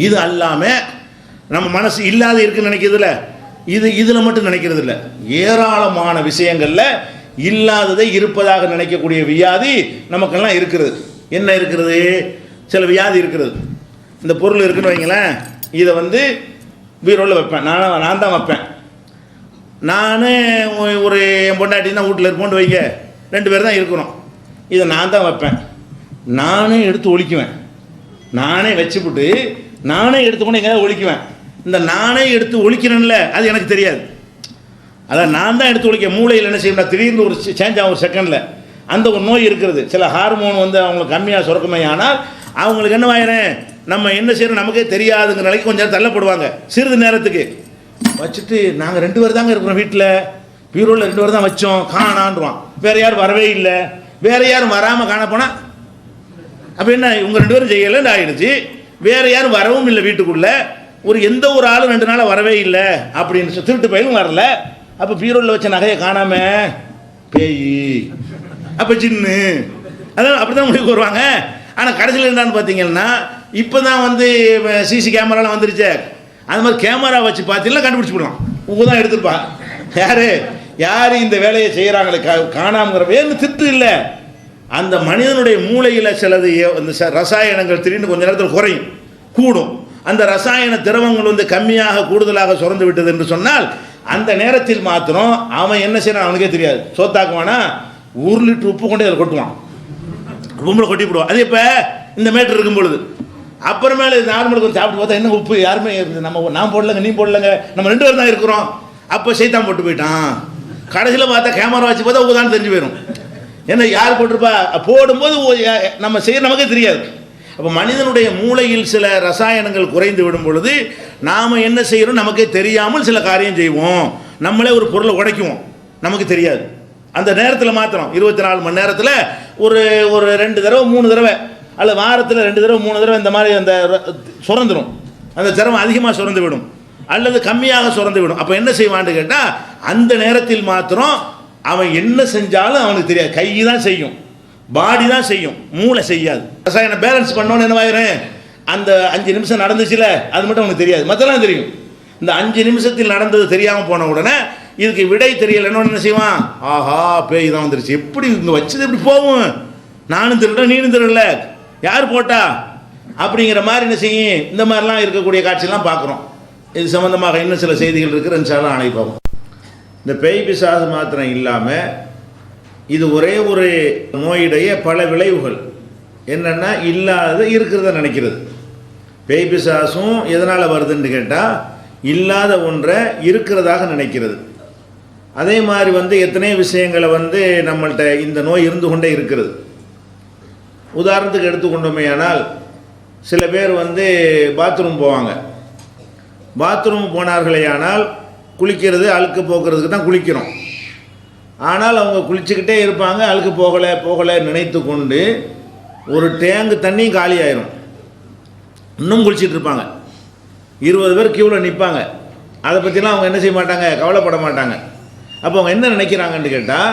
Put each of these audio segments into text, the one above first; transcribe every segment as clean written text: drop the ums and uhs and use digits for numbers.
இது அல்லாமல் நம்ம மனசு இல்லாத இருக்குன்னு நினைக்கிறதுல இதில் மட்டும் நினைக்கிறது இல்லை, ஏராளமான விஷயங்களில் இல்லாததை இருப்பதாக நினைக்கக்கூடிய வியாதி நமக்கெல்லாம் இருக்கிறது. என்ன இருக்கிறது? சில வியாதி இருக்கிறது. இந்த பொருள் இருக்குன்னு வைங்களேன், இதை வந்து பீரோவில் வைப்பேன், நான் தான் வைப்பேன். நான் ஒரு என் பொண்டாட்டி தான் வீட்டில் இருப்போன்னு வைங்க, 2 பேர் தான் இருக்கிறோம். இதை நான் தான் வைப்பேன், நானே எடுத்து ஒழிக்குவேன், நானே வச்சுவிட்டு நானே எடுத்துக்கொண்டு எங்கேயாவது ஒழிக்குவேன். இந்த நானே எடுத்து ஒழிக்கிறேன்ல அது எனக்கு தெரியாது. அதான் நான் தான் எடுத்து ஒழிக்க. மூளையில் என்ன செய்யணும், திடீர்னு ஒரு சேஞ்ச் ஆகும் ஒரு செகண்டில். அந்த ஒரு நோய் இருக்கிறது. சில ஹார்மோன் வந்து அவங்களுக்கு கம்மியாக சுரக்குமே, ஆனால் அவங்களுக்கு என்ன ஆயிரும், நம்ம என்ன செய்யறோம் நமக்கே தெரியாதுங்கிற நிலைக்கு கொஞ்சம் நேரம் தள்ளப்படுவாங்க. சிறிது நேரத்துக்கு வச்சுட்டு நாங்கள் 2 பேர் தாங்க இருக்கிறோம் வீட்டில், பீரோவில் 2 பேர் தான் வச்சோம், காணான்றான். வேறு யாரும் வரவே இல்லை. வேறு யாரும் வராமல் காண போனால் அப்போ என்ன, இவங்க 2 பேரும் செய்யலைன்னு ஆகிடுச்சு. வேறு யாரும் வரவும் இல்லை வீட்டுக்குள்ளே. எந்த ஒரு ஆளும் 2 நாளாக வரவே இல்லை அப்படின்னு திருட்டு பயிலும் வரல. அப்போ பீரோவில் வச்ச நகையை காணாம பேய், அப்போ ஜின்னு, அதான் அப்படி தான் முடிவுக்கு வருவாங்க. ஆனால் கடைசியில் என்னன்னு பார்த்தீங்கன்னா, இப்போ தான் வந்து சிசி கேமராலாம் வந்துருச்சு. அது மாதிரி கேமரா வச்சு பார்த்தீங்கன்னா கண்டுபிடிச்சி போடலாம். உங்க தான் எடுத்துருப்பா யார் இந்த வேலையை செய்கிறாங்களே காணாமங்கிற வேறு திட்டு இல்லை. அந்த மனிதனுடைய மூளையில் சிலது இந்த ரசாயனங்கள் திடீர்னு கொஞ்ச நேரத்தில் குறையும், கூடும். அந்த ரசாயன திரவங்கள் வந்து கம்மியாக கூடுதலாக சுரந்து விட்டது என்று சொன்னால் அந்த நேரத்தில் மாத்திரம் அவன் என்ன செய்யறான் அவனுக்கே தெரியாது. சோத்தாக்குவானா 1 லிட்டர் உப்பு கொண்டு அதில் கொட்டுவான், ரூமில் கொட்டி போடுவான். அது இப்போ இந்த மேட்டர் இருக்கும் பொழுது அப்புறமேல நார்மலுக்கு வந்து சாப்பிட்டு பார்த்தா என்ன உப்பு யாருமே நான் போடலங்க, நீ போடலங்க, நம்ம 2 பேர் தான் இருக்கிறோம். அப்போ சைத்தான் போட்டு போயிட்டான். கடைசியில் பார்த்தா கேமரா வச்சு பார்த்தா உதாரணம் தெரிஞ்சு போயிடும். ஏன்னா யார் போட்டிருப்பா, போடும்போது நம்ம செய்ய நமக்கே தெரியாது. அப்போ மனிதனுடைய மூளையில் சில ரசாயனங்கள் குறைந்து விடும் பொழுது நாம் என்ன செய்கிறோம் நமக்கே தெரியாமல் சில காரியம் செய்வோம். நம்மளே ஒரு பொருளை உடைக்குவோம், நமக்கு தெரியாது. அந்த நேரத்தில் மாத்திரம் 24 மணி நேரத்தில் ஒரு 2 தடவை 3 தடவை அல்லது வாரத்தில் 2 தடவை 3 தடவை இந்த மாதிரி அந்த சுரந்துடும். அந்த திரவம் அதிகமாக சுரந்து விடும் அல்லது கம்மியாக சுரந்து விடும். அப்போ என்ன செய்வான்னு கேட்டால் அந்த நேரத்தில் மாத்திரம் அவன் என்ன செஞ்சாலும் அவனுக்கு தெரியாது. கை தான் செய்யும், பாடி தான் செய்யும், மூளை செய்யாது. ரசாயன பேலன்ஸ் பண்ணோன்னு என்னவாயிரும், அந்த 5 நிமிஷம் நடந்துச்சுல அது மட்டும் அவனுக்கு தெரியாது, மற்றெல்லாம் தெரியும். இந்த 5 நிமிஷத்தில் நடந்தது தெரியாமல் போன உடனே இதுக்கு விடை தெரியலைன்னு என்ன செய்வான், ஆஹா பேய் தான் வந்துருச்சு, எப்படி இங்கே வச்சது எப்படி போகும், நானும் திருட நீனும் திருடல, யார் போட்டா அப்படிங்கிற மாதிரி என்ன செய்யும். இந்த மாதிரிலாம் இருக்கக்கூடிய காட்சியெல்லாம் பார்க்குறோம். இது சம்மந்தமாக இன்னும் சில செய்திகள் இருக்கிற இன்ஷால்லாம் அனுப்பவும். இந்த பேய் பிசாசு மாத்திரம் இல்லாமல் இது ஒரே ஒரு நோயுடைய பல விளைவுகள் என்னென்னா இல்லாத இருக்கிறத நினைக்கிறது. பேய் பிசாசும் எதனால் வருதுன்னு கேட்டால் இல்லாத ஒன்றை இருக்கிறதாக நினைக்கிறது. அதே மாதிரி வந்து எத்தனை விஷயங்களை வந்து நம்மள்கிட்ட இந்த நோய் இருந்து கொண்டே இருக்கிறது. உதாரணத்துக்கு எடுத்துக்கொண்டோமே ஆனால் சில பேர் வந்து பாத்ரூம் போவாங்க. பாத்ரூம் போனார்களே ஆனால் குளிக்கிறது அழுக்கு போக்குறதுக்கு தான் குளிக்கிறோம். ஆனால் அவங்க குளிச்சுக்கிட்டே இருப்பாங்க, அழுக்கு போகலை நினைத்து கொண்டு ஒரு டேங்கு தண்ணி காலி ஆயிரும், இன்னும் குளிச்சுட்டு இருப்பாங்க. 20 பேர் கியூவில் நிற்பாங்க. அதை பற்றிலாம் அவங்க என்ன செய்ய மாட்டாங்க, கவலைப்பட மாட்டாங்க. அப்போ அவங்க என்ன நினைக்கிறாங்கன்னு கேட்டால்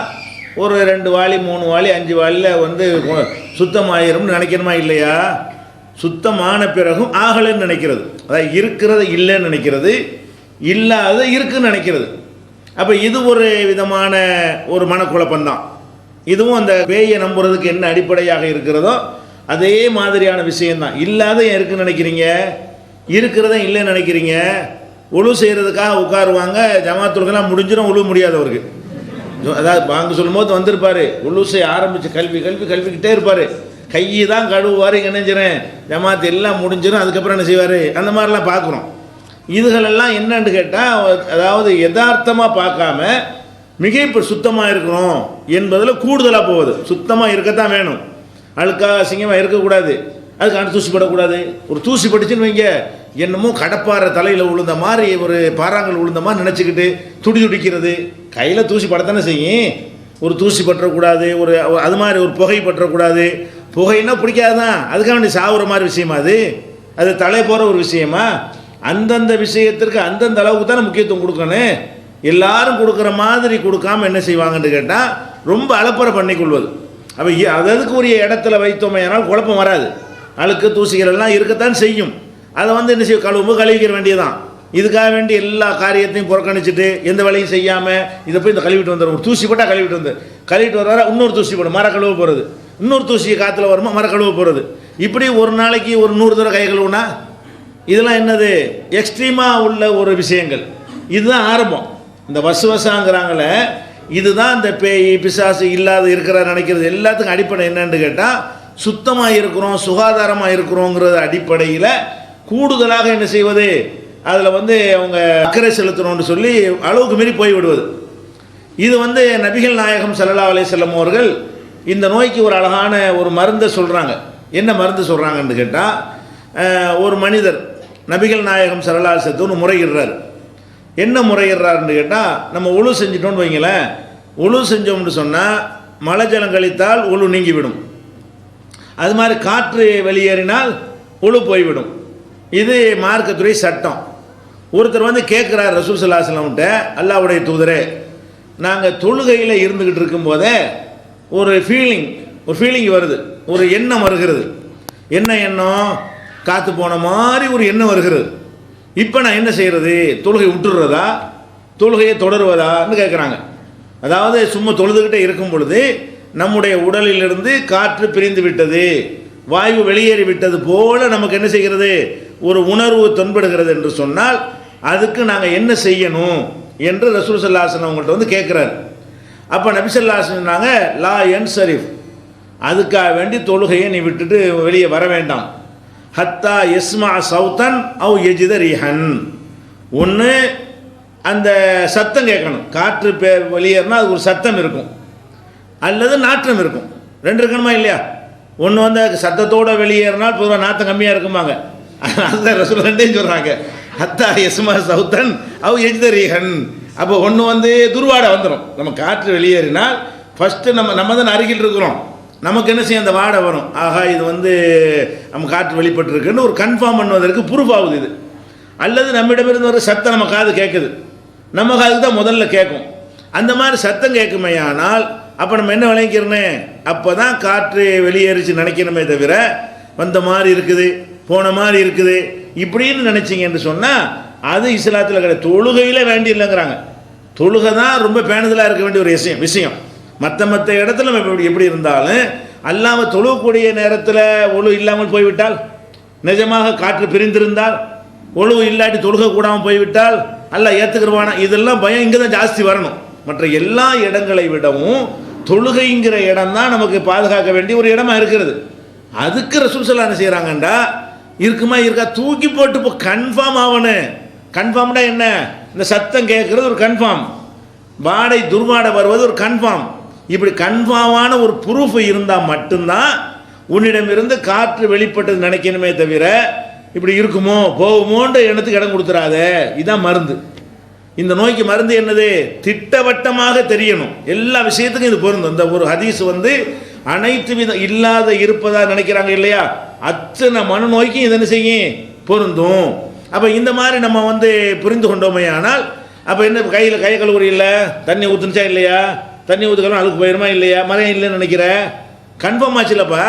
ஒரு 2 வாளி 3 வாளி 5 வாளியில் வந்து சுத்தமாயிரும்னு நினைக்கணுமா இல்லையா? சுத்தமான பிறகும் ஆகலைன்னு நினைக்கிறது, அதாவது இருக்கிறத இல்லைன்னு நினைக்கிறது, இல்லாத இருக்குன்னு நினைக்கிறது. அப்போ இது ஒரு விதமான ஒரு மனக்குழப்பந்தான். இதுவும் அந்த பேயை நம்புறதுக்கு என்ன அடிப்படையாக இருக்கிறதோ அதே மாதிரியான விஷயந்தான். இல்லாத ஏன் இருக்குன்னு நினைக்கிறீங்க, இருக்கிறத இல்லைன்னு நினைக்கிறீங்க. உழு செய்கிறதுக்காக உட்காருவாங்க, ஜமாத்துக்கெல்லாம் முடிஞ்சிடும், உழு முடியாதவருக்கு. அதாவது வாங்க சொல்லும் போது வந்திருப்பார், உழு செய்ய ஆரம்பித்து கல்விக்கிட்டே இருப்பார், கையை தான் கழுவுவார், நினைஞ்சிறேன் ஜமாத்து எல்லாம் முடிஞ்சிடும், அதுக்கப்புறம் என்ன செய்வார், அந்த மாதிரிலாம் பார்க்குறோம். இதுகளெல்லாம் என்னன்னு கேட்டால் அதாவது யதார்த்தமாக பார்க்காம மிக இப்போ சுத்தமாக இருக்கணும் என்பதில் கூடுதலாக போகுது. சுத்தமாக இருக்கத்தான் வேணும், அழுக்காக அசிங்கமாக இருக்கக்கூடாது, அதுக்கான தூசி படக்கூடாது. ஒரு தூசி பட்டுச்சுன்னு வைங்க, என்னமோ கடப்பாறை தலையில் விழுந்த மாதிரி ஒரு பாறாங்கல் விழுந்த மாதிரி நினச்சிக்கிட்டு துடிக்கிறது. கையில் தூசி படத்தானே செய்யும், ஒரு தூசி பற்றக்கூடாது, ஒரு அது மாதிரி ஒரு புகை பற்றக்கூடாது. புகைன்னா பிடிக்காதுதான், அதுக்காக வேண்டி சாகுற மாதிரி விஷயமா அது தலை போகிற ஒரு விஷயமா? அந்தந்த விஷயத்திற்கு அந்தந்த அளவுக்கு தானே முக்கியத்துவம் கொடுக்கணும். எல்லாரும் கொடுக்குற மாதிரி கொடுக்காம என்ன செய்வாங்கன்னு கேட்டால் ரொம்ப அலப்பறை பண்ணிக்கொள்வது. அப்போ அதுக்கு உரிய இடத்துல வைத்தோமே ஆனால் குழப்பம் வராது. அழுக்கு தூசிகள் எல்லாம் இருக்கத்தான் செய்யும். அதை வந்து என்ன செய்ய கழுவும்போது கழுவிக்கிற வேண்டியதான். இதுக்காக வேண்டி எல்லா காரியத்தையும் புறக்கணிச்சிட்டு எந்த வேலையும் செய்யாமல் இதை போய் இந்த கழுவிட்டு வந்துடும். ஒரு தூசி போட்டால் கழுவிட்டு வந்து கழுவிட்டு வர இன்னொரு தூசி போடும், மர கழுவ போகிறது, இன்னொரு தூசி காற்றுல வருமா மர கழுவ போகிறது. இப்படி ஒரு நாளைக்கு ஒரு 100 தடவை கை கழுவுனா இதெல்லாம் என்னது எக்ஸ்ட்ரீமாக உள்ள ஒரு விஷயங்கள். இதுதான் ஆரம்பம். இந்த வசுவசாங்கிறாங்களே, இதுதான் இந்த பேய் பிசாசு இல்லாத இருக்கிற நினைக்கிறது எல்லாத்துக்கும் அடிப்படை என்னன்னு கேட்டால், சுத்தமாக இருக்கிறோம் சுகாதாரமாக இருக்கிறோங்கிறது அடிப்படையில் கூடுதலாக என்ன செய்வது, அதில் வந்து அவங்க அக்கறை செலுத்தணும்னு சொல்லி அளவுக்கு மீறி போய்விடுவது. இது வந்து நபிகள் நாயகம் ஸல்லல்லாஹு அலைஹி வஸல்லம் அவர்கள் இந்த நோய்க்கு ஒரு அழகான ஒரு மருந்தை சொல்கிறாங்க. என்ன மருந்து சொல்கிறாங்கன்னு கேட்டால், ஒரு மனிதர் நபிகள் நாயகம் ஸல்லல்லாஹு அலைஹி வஸல்லம் முறையிடுறார். என்ன முறையிடுறாருன்னு கேட்டால், நம்ம ஒழு செஞ்சிட்டோன்னு வைங்களேன், ஒழு செஞ்சோம்னு சொன்னால் மழை ஜலம் கழித்தால் ஒழு நீங்கிவிடும். அது மாதிரி காற்று வெளியேறினால் ஒழு போய்விடும். இது மார்க்கத்துறை சட்டம். ஒருத்தர் வந்து கேட்குறார் ரசூல் ஸல்லல்லாஹு அலைஹி வஸல்லம் கிட்ட, அல்லாஹ்வுடைய தூதரே, நாங்கள் தொழுகையில் இருந்துக்கிட்டு இருக்கும்போதே ஒரு ஃபீலிங் வருது, ஒரு எண்ணம் வருகிறது. என்ன எண்ணம்? காற்று போன மாதிரி ஒரு எண்ணம் வருகிறது. இப்போ நான் என்ன செய்கிறது? தொழுகை விட்டுடுறதா தொழுகையை தொடருவதான்னு கேட்குறாங்க. அதாவது சும்மா தொழுதுகிட்டே இருக்கும் பொழுது நம்முடைய உடலிலிருந்து காற்று பிரிந்து விட்டது, வாயு வெளியேறி விட்டது போல நமக்கு என்ன செய்கிறது, ஒரு உணர்வு தென்படுகிறது என்று சொன்னால் அதுக்கு நாங்கள் என்ன செய்யணும் என்று ரசூல் ஸல்லல்லாஹு அலைஹி வஸல்லம் அவங்கள்ட்ட வந்து கேட்குறாரு. அப்போ நபி ஸல்லல்லாஹு அலைஹி வஸல்லம் சொன்னாங்க, லா யன்சரிஃப், அதுக்காக வேண்டி தொழுகையை நீ விட்டுட்டு வெளியே வர வேண்டாம். ஹத்தா யஸ்மா சௌத்தன் அவ் யஜித ரிஹன், ஒன்று அந்த சத்தம் கேட்கணும், காற்று வெளியேறினா அது ஒரு சத்தம் இருக்கும், அல்லது நாற்றம் இருக்கும். ரெண்டு இருக்கணுமா இல்லையா? ஒன்று வந்து சத்தத்தோடு வெளியேறினால் பொதுவாக நாற்றம் கம்மியாக இருக்குமாங்க, அதுதான் ரசூல் ரெண்டையும் சொல்கிறாங்க. ஹத்தா யஸ்மா சௌத்தன் அவ் யஜித ரிஹன். அப்போ ஒன்று வந்து துர்வாடை வந்துடும். நம்ம காற்று வெளியேறினால் ஃபஸ்ட்டு நம்ம தான் அருகில் இருக்கிறோம், நமக்கு என்ன செய்யும், அந்த வாடை வரும். ஆகா, இது வந்து நம்ம காற்று வெளிப்பட்டுருக்குன்னு ஒரு கன்ஃபார்ம் பண்ணுவதற்கு ப்ரூஃப் ஆகுது இது. அல்லது நம்மிடமிருந்து ஒரு சத்தம் நம்ம காது கேட்குது, நம்ம காதுக்கு தான் முதல்ல கேட்கும். அந்த மாதிரி சத்தம் கேட்குமே ஆனால் அப்போ நம்ம என்ன விளங்கிக்கிறோன்னே, அப்போ தான் காற்று வெளியேறிச்சு நினைக்கணுமே தவிர வந்த மாதிரி இருக்குது போன மாதிரி இருக்குது இப்படின்னு நினச்சிங்கன்னு சொன்னால் அது இஸ்லாத்தில் கிடையாது. தொழுகையில் வேண்டி இல்லைங்கிறாங்க. தொழுகை தான் ரொம்ப பேணுதலாக இருக்க வேண்டிய ஒரு விஷயம். மற்ற இடத்துல நம்ம எப்படி இருந்தாலும் அல்லாமல் தொழுகக்கூடிய நேரத்தில் ஒழு இல்லாமல் போய்விட்டால், நிஜமாக காற்று பிரிந்திருந்தால், ஒழு இல்லாட்டி தொழுக கூடாமல் போய்விட்டால் அல்லாஹ் ஏற்றுக்கிறவானா, இதெல்லாம் பயம் இங்கே தான் ஜாஸ்தி வரணும். மற்ற எல்லா இடங்களை விடவும் தொழுகைங்கிற இடம் தான் நமக்கு பாதுகாக்க வேண்டிய ஒரு இடமா இருக்கிறது. அதுக்கு ரசூல் ஸல்லல்லாஹு அலைஹி செய்கிறாங்கண்டா இருக்குமா இருக்கா தூக்கி போட்டு இப்போ கன்ஃபார்ம் ஆகணும். கன்ஃபார்ம்டா என்ன? இந்த சத்தம் கேட்குறது ஒரு கன்ஃபார்ம், வாடை துர்வாடை வருவது ஒரு கன்ஃபார்ம். இப்படி கன்ஃபார்மான ஒரு ப்ரூஃப் இருந்தால் மட்டும்தான் உன்னிடமிருந்து காற்று வெளிப்பட்டது நினைக்கணுமே தவிர இப்படி இருக்குமோ போகுமோன்ற எண்ணத்துக்கு இடம் கொடுத்துடாத. இதுதான் மருந்து. இந்த நோய்க்கு மருந்து என்னது? திட்டவட்டமாக தெரியணும். எல்லா விஷயத்துக்கும் இது பொருந்தும். இந்த ஒரு ஹதீஸ் வந்து அனைத்து விதம் இல்லாத இருப்பதா நினைக்கிறாங்க இல்லையா, அத்தனை மனநோய்க்கும் இது என்ன செய்யும், பொருந்தும். அப்போ இந்த மாதிரி நம்ம வந்து புரிந்து கொண்டோமே ஆனால் அப்போ என்ன, கையில் கை கழுவுறி இல்லை, தண்ணி ஊற்றுனுச்சா இல்லையா, தண்ணி ஊற்றுக்கலாம் அழுக்கு போயிருமா இல்லையா, மரம் இல்லைன்னு நினைக்கிற, கன்ஃபார்ம் ஆச்சுல்லப்பா.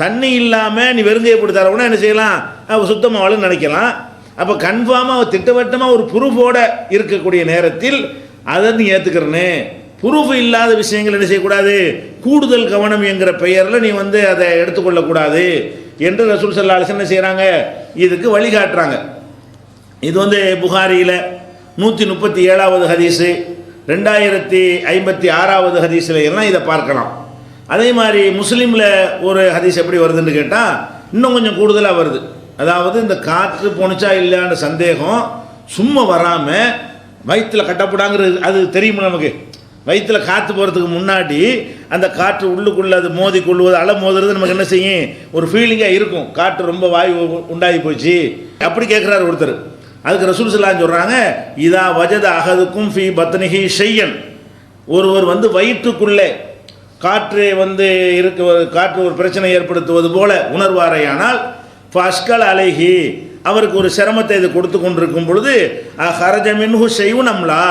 தண்ணி இல்லாமல் நீ வெறுங்கையை போட்டு தரவுனா என்ன செய்யலாம், சுத்தமாக வாழுன்னு நினைக்கலாம். அப்போ கன்ஃபார்மாக திட்டவட்டமாக ஒரு ப்ரூஃபோடு இருக்கக்கூடிய நேரத்தில் அதை நீ ஏற்றுக்கிறனே. ப்ரூஃப் இல்லாத விஷயங்கள் என்ன செய்யக்கூடாது, கூடுதல் கவனம் என்கிற பெயரில் நீ வந்து அதை எடுத்துக்கொள்ளக்கூடாது என்று ரசூல் ஸல்லல்லாஹு அலைஹி வஸல்லம் என்ன செய்கிறாங்க, இதுக்கு வழிகாட்டுறாங்க. இது வந்து புகாரியில் 137வது ஹதீஸு, 2056வது ஹதீஸில் எல்லாம் இதை பார்க்கலாம். அதே மாதிரி முஸ்லீமில் ஒரு ஹதீஸ் எப்படி வருதுன்னு கேட்டால் இன்னும் கொஞ்சம் கூடுதலாக வருது. அதாவது இந்த காற்று போணுச்சா இல்லையான சந்தேகம் சும்மா வராமல் வயிற்றில் கட்டப்படாங்கிறது அது தெரியுமா நமக்கு. வயிற்றில் காற்று போகிறதுக்கு முன்னாடி அந்த காற்று உள்ளுக்குள்ளே அது மோதி கொள்வது அலை மோதுறது நமக்கு என்ன செய்யும், ஒரு ஃபீலிங்காக இருக்கும். காற்று ரொம்ப வாயு உண்டாகி போச்சு அப்படி கேட்குறாரு ஒருத்தர். அதுக்கு ரசூல் ஸல்லல்லாஹு அலைஹி வஸல்லம் சொல்கிறாங்க, இதா வஜத அஹதுக்கும் ஃபீ பத்னிஹி ஷையன், ஒருவர் வந்து வயிற்றுக்குள்ளே காற்று வந்து காற்று ஒரு பிரச்சனை ஏற்படுத்துவது போல உணர்வாரையானால் ஃபஸ்கல் அலைஹி, அவருக்கு ஒரு சிரமத்தை இது கொடுத்து கொண்டிருக்கும் பொழுது ஹரஜ மின்ஹு ஷைஉன் அம்லா,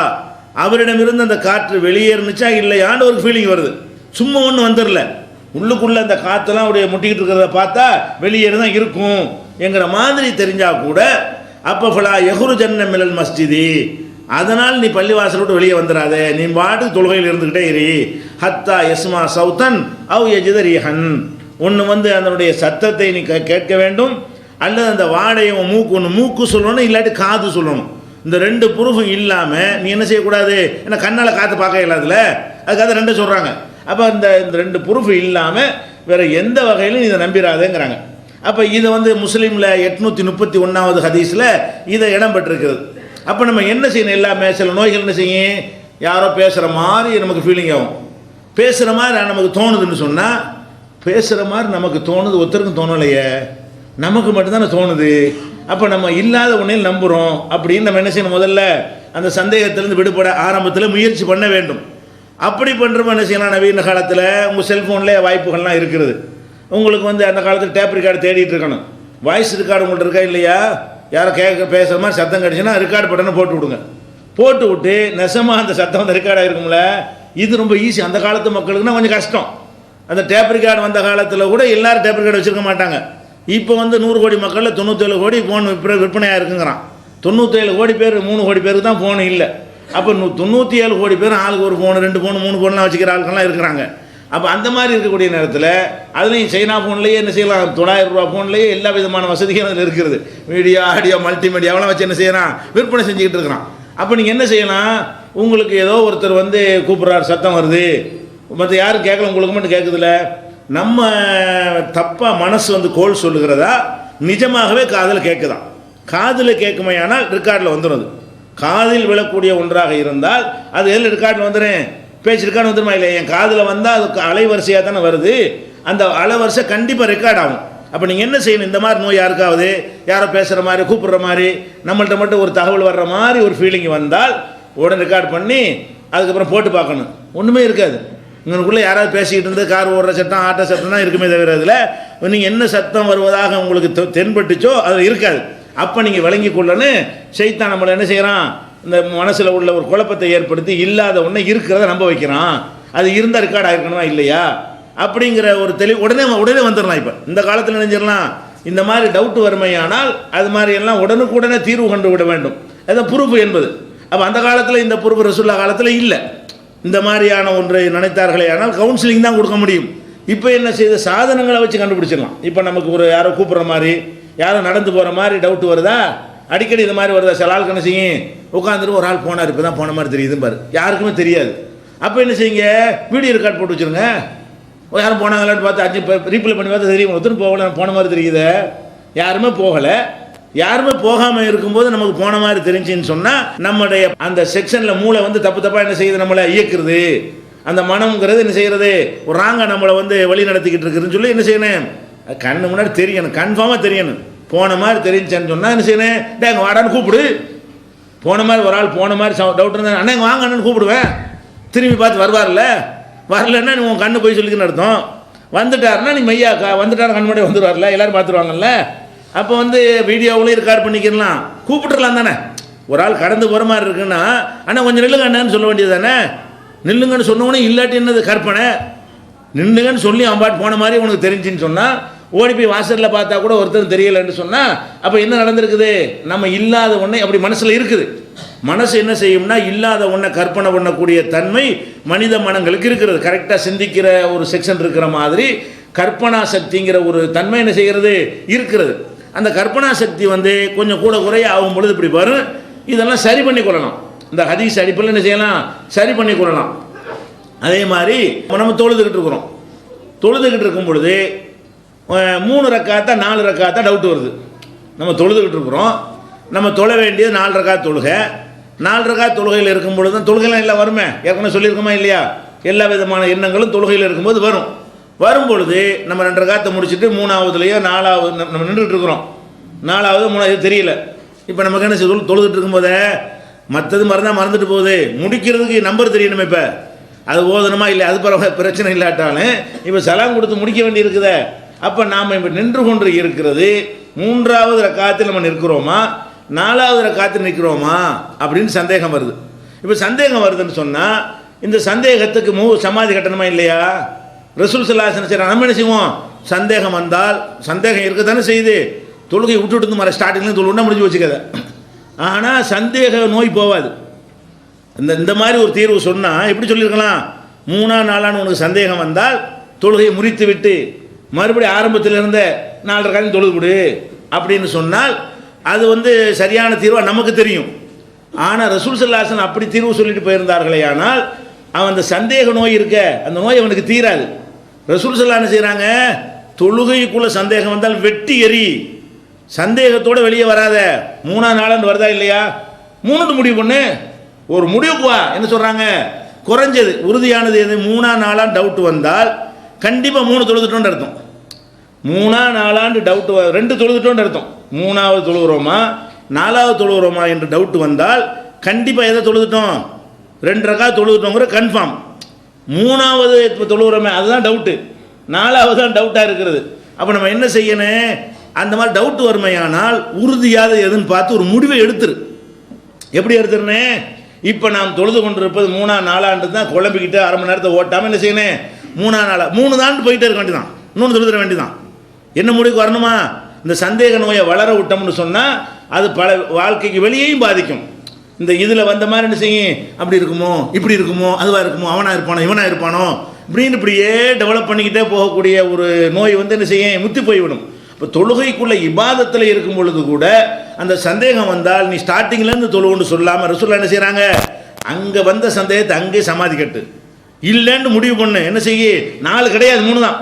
அவரிடமிருந்து அந்த காற்று வெளியேறுனுச்சா இல்லையான்னு ஒரு ஃபீலிங் வருது. சும்மா ஒன்று வந்துடல, உள்ளுக்குள்ளே அந்த காற்றெல்லாம் அப்படியே முட்டிக்கிட்டு இருக்கிறத பார்த்தா வெளியேறு தான் இருக்கும் என்கிற மாதிரி தெரிஞ்சால் கூட அப்போ ஃபலா யஹுரு ஜன்ன மிலல் மஸ்ஜிதி, அதனால் நீ பள்ளிவாசல் விட்டு வெளியே வந்துடாத, நீ பாட்டுக்கு தொழுகையில் இருந்துக்கிட்டே இரு. ஹத்தா யஸ்மா சௌத்தன் அவ் யஜித ரீஹன், ஒன்று வந்து அதனுடைய சத்தத்தை நீ கேட்க வேண்டும், அல்லது அந்த வாடையை மூக்கு ஒன்று மூக்கு சொல்லணும், இல்லாட்டி காது சொல்லணும். இந்த ரெண்டு ப்ரூஃபும் இல்லாமல் நீ என்ன செய்யக்கூடாது, ஏன்னா கண்ணால் காற்று பார்க்க இல்லாதுல, அதுக்காக ரெண்டு சொல்கிறாங்க. அப்போ இந்த ரெண்டு ப்ரூஃப் இல்லாமல் வேறு எந்த வகையிலும் இதை நம்பிடாதேங்கிறாங்க. அப்போ இதை வந்து முஸ்லீமில் 831வது ஹதீஸில் இதை இடம் பெற்றிருக்கிறது. அப்போ நம்ம என்ன செய்யணும், எல்லாமே சில நோய்கள் என்ன செய்யும், யாரோ பேசுகிற மாதிரி நமக்கு ஃபீலிங் ஆகும், பேசுகிற மாதிரி நமக்கு தோணுதுன்னு சொன்னால், பேசுகிற மாதிரி நமக்கு தோணுது ஒருத்தருக்கும் தோணலையே, நமக்கு மட்டும்தானே தோணுது. அப்போ நம்ம இல்லாத ஒன்றையில் நம்புகிறோம் அப்படின்னு நம்ம என்ன செய்யணும், முதல்ல அந்த சந்தேகத்திலேருந்து விடுபட ஆரம்பத்தில் முயற்சி பண்ண வேண்டும். அப்படி பண்ணுறப்ப என்ன செய்யலாம், நவீன காலத்தில் உங்கள் செல்ஃபோன்லேயே வாய்ப்புகள்லாம் இருக்கிறது. உங்களுக்கு வந்து அந்த காலத்தில் டேப் ரெக்கார்டு தேடிட்டு இருக்கணும், வாய்ஸ் ரெக்கார்டு உங்கள்கிட்ட இருக்கா இல்லையா, யாரோ பேசுகிற மாதிரி சத்தம் கிடச்சுன்னா ரெக்கார்டு பட்டனை போட்டு விடுங்க. போட்டு விட்டு நெசமாக அந்த சத்தம் வந்து ரெக்கார்டாக இருக்கும்ல, இது ரொம்ப ஈஸி. அந்த காலத்து மக்களுக்குன்னா கொஞ்சம் கஷ்டம். அந்த டேப் ரெக்கார்டு வந்த காலத்தில் கூட எல்லாரும் டேப் ரெக்கார்டு வச்சுருக்க மாட்டாங்க. இப்போ வந்து 100 கோடி மக்களில் 97 கோடி ஃபோன் விற்பனையாக இருக்குங்கிறான். 97 கோடி பேர் 3 கோடி பேருக்கு தான் ஃபோனு இல்லை. அப்போ 97 கோடி பேர் ஆளுக்கு ஒரு ஃபோனு 2 ஃபோனு 3 ஃபோன்லாம் வச்சுக்கிற ஆளுக்கெல்லாம் இருக்கிறாங்க. அப்போ அந்த மாதிரி இருக்கக்கூடிய நேரத்தில் அதுலேயும் சைனா ஃபோன்லேயே என்ன செய்யலாம், 900 ரூபா ஃபோன்லேயே எல்லா விதமான வசதிகளும் அதில் இருக்கிறது. வீடியோ ஆடியோ மல்டிமீடியாவெல்லாம் வச்சு என்ன செய்யறான், விற்பனை செஞ்சுக்கிட்டு இருக்கிறான். அப்போ நீங்கள் என்ன செய்யலாம், உங்களுக்கு ஏதோ ஒருத்தர் வந்து கூப்பிட்றாரு, சத்தம் வருது, மற்ற யாரும் கேட்கல, உங்களுக்கு மட்டும் கேட்குதுல, நம்ம தப்பாக மனசு வந்து கோல் சொல்லுகிறதா, நிஜமாகவே காதில் கேட்குதான். காதில் கேட்குமே ஆனால் ரெக்கார்டில் வந்துடும். காதில் விழக்கூடிய ஒன்றாக இருந்தால் அது எதில் ரெக்கார்டில் வந்துடுறேன், பேச்சு ரெக்கார்டு வந்துடுமா இல்லை, என் காதில் வந்தால் அதுக்கு அலைவரிசையாக தானே வருது, அந்த அலைவரிசை கண்டிப்பாக ரெக்கார்ட் ஆகும். அப்போ நீங்கள் என்ன செய்யணும், இந்த மாதிரி நோய் யாருக்காவது யாரோ பேசுகிற மாதிரி கூப்பிட்ற மாதிரி நம்மள்கிட்ட மட்டும் ஒரு தகவல் வர்ற மாதிரி ஒரு ஃபீலிங் வந்தால் உடனே ரெக்கார்ட் பண்ணி அதுக்கப்புறம் போட்டு பார்க்கணும். ஒன்றுமே இருக்காது, உங்களுக்குள்ளே யாராவது பேசிக்கிட்டு இருந்து கார் ஓடுற சத்தம் ஆட்ட சத்தம் தான் இருக்குமே தவிர அதில் நீங்கள் என்ன சத்தம் வருவதாக உங்களுக்கு தென்பட்டுச்சோ அது இருக்காது. அப்போ நீங்கள் விளங்கி கொள்ளணும், சைத்தான் நம்மளை என்ன செய்கிறான், இந்த மனசில் உள்ள ஒரு குழப்பத்தை ஏற்படுத்தி இல்லாத ஒன்றை இருக்கிறத நம்ப வைக்கிறான். அது இருந்தால் ரெக்கார்ட் ஆகிருக்கணுமா இல்லையா அப்படிங்கிற ஒரு தெளிவு உடனே வந்துடலாம். இப்போ இந்த காலத்தில் நினைஞ்சிடலாம், இந்த மாதிரி டவுட் வறுமையானால் அது மாதிரி எல்லாம் உடனுக்குடனே தீர்வு கண்டு விட வேண்டும். அதுதான் ப்ரூஃப் என்பது. அப்போ அந்த காலத்தில் இந்த ப்ரூஃப் ரசூலுல்லாஹ் காலத்தில் இல்லை. இந்த மாதிரியான ஒன்றை நினைத்தார்களே ஆனால் கவுன்சிலிங் தான் கொடுக்க முடியும். இப்போ என்ன செய்த சாதனங்களை வச்சு கண்டுபிடிச்சிடலாம். இப்போ நமக்கு ஒரு யாரோ கூப்பிட்ற மாதிரி யாரோ நடந்து போகிற மாதிரி டவுட் வருதா, அடிக்கடி இது மாதிரி வருதா, சில ஆளுக்கு என்ன செய்யும், உட்காந்துட்டு ஒரு ஆள் போனார், இப்போ தான் போன மாதிரி தெரியுதுன்னு பாரு, யாருக்குமே தெரியாது. அப்போ என்ன செய்யுங்க, வீடியோ ரெக்கார்ட் போட்டு வச்சுருங்க. யாரும் போனாங்களான்னு பார்த்து 5 ரீப்ளே பண்ணி பார்த்தா தெரியும், ஒருத்தரும் போகலை, போன மாதிரி தெரியுது. யாருமே போகலை. யாருமே போகாமல் இருக்கும்போது நமக்கு போன மாதிரி தெரிஞ்சுன்னு சொன்னால் நம்முடைய அந்த செக்ஷனில் மூளை வந்து தப்பாக என்ன செய்யுது, நம்மளை இயக்குறது. அந்த மனம்ங்கிறது என்ன செய்கிறது, ஒரு ராங்க நம்மளை வந்து வழி நடத்திக்கிட்டு இருக்குதுன்னு சொல்லி என்ன செய்யணும், கண்ணு முன்னாடி தெரியணும், கன்ஃபார்மாக தெரியணும். போன மாதிரி தெரிஞ்சுன்னு சொன்னால் என்ன செய்யணும், எங்கள் வாடான்னு கூப்பிடு. போன மாதிரி ஒரு ஆள் போன மாதிரி டவுட் இருந்தால் அண்ணா எங்கள் வாங்க அண்ணன்னு கூப்பிடுவேன். திரும்பி பார்த்து வருவார்ல, வரலன்னா நீ உன் கண்ணு போய் சொல்லிக்கின்னு அர்த்தம். வந்துட்டாருன்னா நீ மையா வந்துட்டாரு கண் முன்னாடி வந்துடுவார்ல, எல்லோரும் பார்த்துருவாங்கல்ல. அப்போ வந்து வீடியோவிலையும் ரெக்கார்ட் பண்ணிக்கலாம், கூப்பிட்டுருலாம் தானே. ஒரு ஆள் கடந்து போகிற மாதிரி இருக்குன்னா அண்ணா கொஞ்சம் நில்லுங்க அண்ணன்னு சொல்ல வேண்டியது தானே. நில்லுங்கன்னு சொன்னோன்னே இல்லாட்டி என்னது கற்பனை, நில்லுங்கன்னு சொல்லி அவன் பாட்டு போன மாதிரி உனக்கு தெரிஞ்சுன்னு சொன்னால் ஓடி போய் வாசலில் பார்த்தா கூட ஒருத்தர் தெரியலைன்னு சொன்னால் அப்போ என்ன நடந்திருக்குது, நம்ம இல்லாத ஒன்றை அப்படி மனசில் இருக்குது. மனசு என்ன செய்யும்னா இல்லாத ஒன்றை கற்பனை பண்ணக்கூடிய தன்மை மனித மனங்களுக்கு இருக்கிறது. கரெக்டாக சிந்திக்கிற ஒரு செக்ஷன் இருக்கிற மாதிரி கற்பனா சக்திங்கிற ஒரு தன்மை என்ன செய்கிறது இருக்கிறது. அந்த கற்பனா சக்தி வந்து கொஞ்சம் கூட குறைய ஆகும் பொழுது இப்படி வரும். இதெல்லாம் சரி பண்ணி கொள்ளலாம். இந்த ஹதீஸ் அடிப்பில் என்ன செய்யலாம், சரி பண்ணி கொள்ளலாம். அதே மாதிரி நம்ம தொழுதுகிட்டு இருக்கிறோம், தொழுதுகிட்டு இருக்கும் பொழுது 3 ரக்காத்தா 4 ரக்காத்தா டவுட் வருது. நம்ம தொழுதுகிட்டு இருக்கிறோம், நம்ம தொழ வேண்டியது 4 ரக்காத் தொழுகை. 4 ரக்காத் தொழுகையில் இருக்கும் பொழுது தான் தொழுகைலாம் எல்லாம் வருமே, ஏற்கனவே சொல்லியிருக்கோமா இல்லையா, எல்லா விதமான எண்ணங்களும் தொழுகையில் இருக்கும்போது வரும். வரும்பொழுது நம்ம 2 ரக்காத்தை முடிச்சுட்டு 3ஆவதுலையோ 4ஆவது நம்ம நின்றுட்டு இருக்கிறோம், 4ஆவது 3ஆவது தெரியல. இப்போ நமக்கு என்ன செய்ய, தொழுதுட்டு இருக்கும்போதே மற்றது மறந்துட்டு போகுது, முடிக்கிறதுக்கு நம்பர் தெரியணுமே. இப்போ அது ஓதணுமா இல்லை அது பிரச்சனை இல்லாட்டாலும் இப்போ சலாம் கொடுத்து முடிக்க வேண்டி இருக்குதே. அப்போ நாம் இப்போ நின்று கொண்டு இருக்கிறது 3ஆவது ரக்காத்தில் நம்ம நிற்கிறோமா 4ஆவது ரக்காத்தில் நிற்கிறோமா அப்படின்னு சந்தேகம் வருது. இப்போ சந்தேகம் வருதுன்னு சொன்னால் இந்த சந்தேகத்துக்கு சமாதி கட்டணுமா இல்லையா? ரசூல் ஸல்லல்லாஹு அலைஹி வஸல்லம் நம்ம என்ன செய்வோம், சந்தேகம் வந்தால் சந்தேகம் இருக்க தானே செய்யுது, தொழுகை விட்டுட்டு மாதிரி ஸ்டார்டிங்லேருந்து தொழுவுன்னா முடிஞ்சு வச்சுக்காத. ஆனால் சந்தேக நோய் போகாது. இந்த மாதிரி ஒரு தீர்வு சொன்னால் எப்படி சொல்லியிருக்கலாம், 3 4 உனக்கு சந்தேகம் வந்தால் தொழுகையை முறித்து விட்டு மறுபடியும் ஆரம்பத்தில் இருந்த 4 ரக்காத்தையும் தொழுது கொடு அப்படின்னு சொன்னால் அது சரியான தீர்வாக நமக்கு தெரியும். ஆனால் ரசூல் ஸல்லல்லாஹு அலைஹி வஸல்லம் அப்படி தீர்வு சொல்லிட்டு போயிருந்தார்களே, ஆனால் அவன் அந்த சந்தேக நோய் இருக்க அந்த நோய் அவனுக்கு தீராது. ரசூல் ஸல்லல்லாஹு அலைஹி வஸல்லம் செய்கிறாங்க, தொழுகைக்குள்ளே சந்தேகம் வந்தால் வெட்டி எறி, சந்தேகத்தோடு வெளியே வராத. 3 4 வருதா இல்லையா, 3 முடிவு பண்ணு, ஒரு முடிவுக்கு வா. என்ன சொல்கிறாங்க, குறைஞ்சது உறுதியானது எது, 3 4 டவுட் வந்தால் கண்டிப்பாக 3 தொழுதுட்டோன்னு அர்த்தம். 3 4 டவுட் 2 தொழுதுட்டோன்னு அர்த்தம். 3வது தொழுகிறோமா 4வது தொழுகிறோமா என்று டவுட் வந்தால் கண்டிப்பாக எதை தொழுதுட்டோம், 2 ரக்காத் தொழுதுட்டோங்கிற கன்ஃபார்ம். 3வது இப்போ தொழுகிறோமே அதுதான் டவுட்டு, 4வது தான் டவுட்டாக இருக்கிறது. அப்போ நம்ம என்ன செய்யணும், அந்த மாதிரி டவுட் வறுமையானால் உறுதியாத எதுன்னு பார்த்து ஒரு முடிவை எடுத்துரு. எப்படி எடுத்துருனே, இப்போ நாம் தொழுது கொண்டிருப்பது 3 4 தான் குழம்பிக்கிட்டு அரை மணி நேரத்தை ஓட்டாமல் என்ன செய்யணும், 3 4 3 தான் போயிட்டே இருக்க வேண்டியதான், இன்னொன்று தொழுதுற வேண்டியதான். என்ன முடிவுக்கு வரணுமா, இந்த சந்தேக நோயை வளர விட்டோம்னு சொன்னால் அது பல வாழ்க்கைக்கு வெளியேயும் பாதிக்கும். இந்த இதில் வந்த மாதிரி என்ன செய்யும், அப்படி இருக்குமோ இப்படி இருக்குமோ அதுவாக இருக்குமோ அவனாக இருப்பானோ இவனாக இருப்பானோ இப்படியே டெவலப் பண்ணிக்கிட்டே போகக்கூடிய ஒரு நோய் என்ன செய்யும், முத்தி போய்விடும். இப்போ தொழுகைக்குள்ள இபாதத்தில் இருக்கும் பொழுது கூட அந்த சந்தேகம் வந்தால் நீ ஸ்டார்டிங்லேருந்து தொழுவுன்னு சொல்லாமல் ரசூலுல்லாஹ் என்ன செய்கிறாங்க, அங்கே வந்த சந்தேகத்தை அங்கே சமாதி கட்டு, இல்லைன்னு முடிவு பண்ணு. என்ன செய்ய, 4 கிடையாது 3 தான்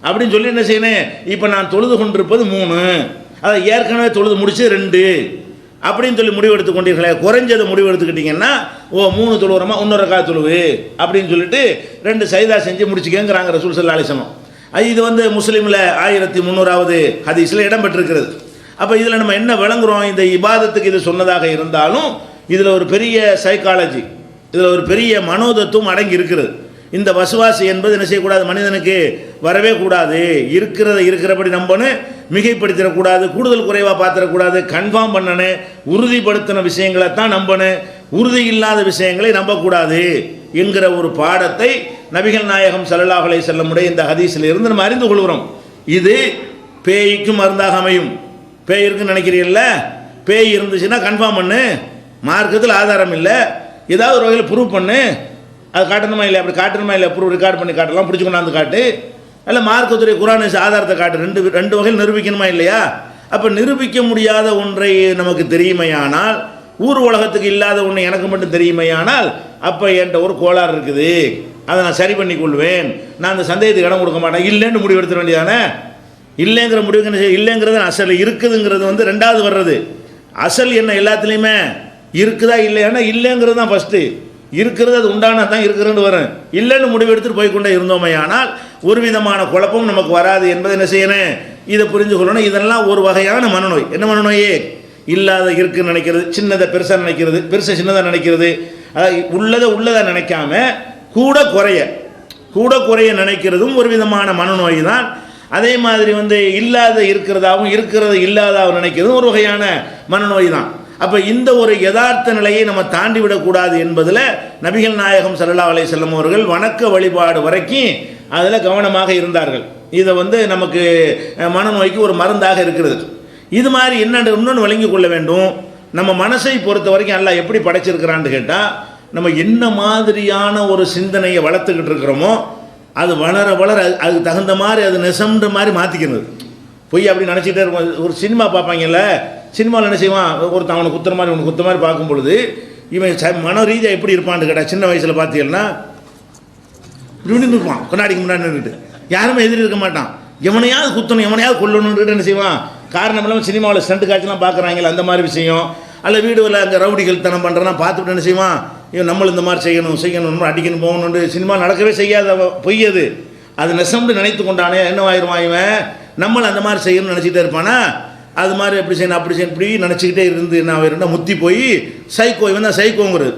அப்படின்னு சொல்லி என்ன செய்யணும், இப்போ நான் தொழுது கொண்டிருப்பது 3, அதை ஏற்கனவே தொழுது முடிச்சு 2 அப்படின்னு சொல்லி முடிவு எடுத்து கொண்டீர்களே, குறைஞ்சதை முடிவு எடுத்துக்கிட்டிங்கன்னா 3 தொழுகிறோமா 1 ரக்காத் தொழுவு அப்படின்னு சொல்லிட்டு 2 சைதா செஞ்சு முடிச்சுக்கங்கிறாங்க ரசூல் ஸல்லல்லாஹு அலைஹி வஸல்லம். இது முஸ்லீமில் 1300வது ஹதீஸில் இடம் பெற்றிருக்கிறது. அப்போ இதில் நம்ம என்ன விளங்குறோம், இந்த இபாதத்துக்கு இது சொன்னதாக இருந்தாலும் இதில் ஒரு பெரிய சைக்காலஜி, இதில் ஒரு பெரிய மனோதத்துவம் அடங்கி இருக்கிறது. இந்த வசுவாசி என்பது என்ன செய்யக்கூடாது, மனிதனுக்கு வரவே கூடாது. இருக்கிறபடி நம்பணும், மிகைப்படுத்திடக்கூடாது, கூடுதல் குறைவாக பார்த்துடக்கூடாது, கன்ஃபார்ம் பண்ணணும், உறுதிப்படுத்தின விஷயங்களை தான் நம்பணும், உறுதி இல்லாத விஷயங்களை நம்பக்கூடாது என்கிற ஒரு பாடத்தை நபிகள் நாயகம் ஸல்லல்லாஹு அலைஹி வஸல்லம் இந்த ஹதீஸில் இருந்து நம்ம அறிந்து கொள்கிறோம். இது பேய்க்கும் மருந்தாக அமையும். பேய் இருக்குன்னு நினைக்கிறீங்கல்ல, பேய் இருந்துச்சுன்னா கன்ஃபார்ம் பண்ணு, மார்க்கத்தில் ஆதாரம் இல்லை, ஏதாவது ஒரு வகையில் ப்ரூவ் பண்ணு, அது காட்டணுமா இல்லை, அப்படி காட்டணுமா இல்லை, ப்ரூவ் ரெக்கார்ட் பண்ணி காட்டலாம், பிடிச்சி கொண்டாந்து காட்டு, இல்லை மார்க்கத்துடைய குர்ஆன் ஆதாரத்தை காட்டு, ரெண்டு வகையில் நிரூபிக்கணுமா இல்லையா. அப்போ நிரூபிக்க முடியாத ஒன்றை நமக்கு தெரியுமையானால், ஊர் உலகத்துக்கு இல்லாத ஒன்று எனக்கு மட்டும் தெரியுமையானால், அப்போ என்கிட்ட ஒரு கோளாறு இருக்குது, அதை நான் சரி பண்ணி கொள்வேன், நான் அந்த சந்தேகத்துக்கு இடம் கொடுக்க மாட்டேன், இல்லைன்னு முடிவு எடுத்துட வேண்டியதானே. இல்லைங்கிற முடிவுக்கு இல்லைங்கிறது அசல், இருக்குதுங்கிறது 2வது வர்றது. அசல் என்ன, எல்லாத்துலேயுமே இருக்குதா இல்லையானா இல்லைங்கிறது தான் ஃபஸ்ட்டு, இருக்கிறது அது உண்டானா தான் இருக்கிறன்னு வரும். இல்லைன்னு முடிவு எடுத்துகிட்டு போய்கொண்டே இருந்தோமே ஆனால் ஒரு விதமான குழப்பம் நமக்கு வராது என்பதை என்ன செய்யணும், இதை புரிஞ்சு கொள்ளணும். இதெல்லாம் ஒரு வகையான மனநோய். என்ன மனநோயே, இல்லாத இருக்குன்னு நினைக்கிறது, சின்னதை பெருசாக நினைக்கிறது, பெருசை சின்னதாக நினைக்கிறது, அதாவது உள்ளதை நினைக்காம கூட குறைய நினைக்கிறதும் ஒரு விதமான மனநோய் தான். அதே மாதிரி இல்லாத இருக்கிறதாகவும் இருக்கிறது இல்லாதாகவும் நினைக்கிறதும் ஒரு வகையான மனநோய் தான். அப்போ இந்த ஒரு யதார்த்த நிலையை நம்ம தாண்டி விடக்கூடாது என்பதில் நபிகள் நாயகம் ஸல்லல்லாஹு அலைஹி வஸல்லம் அவர்கள் வணக்க வழிபாடு வரைக்கும் அதில் கவனமாக இருந்தார்கள். இதை நமக்கு மனநோய்க்கு ஒரு மருந்தாக இருக்கிறது. இது மாதிரி இன்னொன்று விளங்கி கொள்ள வேண்டும், நம்ம மனசை பொறுத்த வரைக்கும் அல்லாஹ் எப்படி படைச்சிருக்கிறான்னு கேட்டால், நம்ம என்ன மாதிரியான ஒரு சிந்தனையை வளர்த்துக்கிட்டு இருக்கிறோமோ அது வளர அதுக்கு தகுந்த மாதிரி அது நெசம்ன்ற மாதிரி மாற்றிக்கிறது. பொய் அப்படி நினச்சிக்கிட்டே இருக்கும். ஒரு சினிமா பார்ப்பாங்கல்ல, சினிமாவில் என்ன செய்வான், ஒருத்தன் அவனை குத்துற மாதிரி ஒன்று குத்த மாதிரி பார்க்கும் பொழுது இவன் மன ரீதியாக எப்படி இருப்பான்னு கேட்டால், சின்ன வயசில் பார்த்தீங்கன்னா இப்படி இருப்பான், கண்ணாடிக்கு முன்னாடி நின்றுட்டு யாருமே எதிரி இருக்க மாட்டான், எவனையாவது குத்தணும் எவனையாவது கொல்லணுன்ட்டு என்ன செய்வான். காரணம் இல்லாமல் சினிமாவில் ஸ்டண்ட் காட்சிலாம் பார்க்குறாங்களே அந்த மாதிரி விஷயம், அல்ல வீடுகளில் அங்கே ரவுடிகள் தனம் பண்ணுறனா பார்த்துட்டு என்ன செய்வான், இவன் நம்மளும் இந்த மாதிரி செய்யணும் அடிக்கணும் போகணுன்னு சினிமா நடக்கவே செய்யாத பொய்யது, அது நெசம்னு நினைத்து கொண்டானே என்னவாயிருவான் இவன், நம்மளும் அந்த மாதிரி செய்யணும்னு நினச்சிக்கிட்டே இருப்பானா, அது மாதிரி எப்படி செய்யணும் அப்படி செய்யணும் இப்படி நினச்சிக்கிட்டே இருந்து என்ன ஆகிருந்தா முத்தி போய் சைக்கோ, இவன் தான் சைக்கோங்கிறது.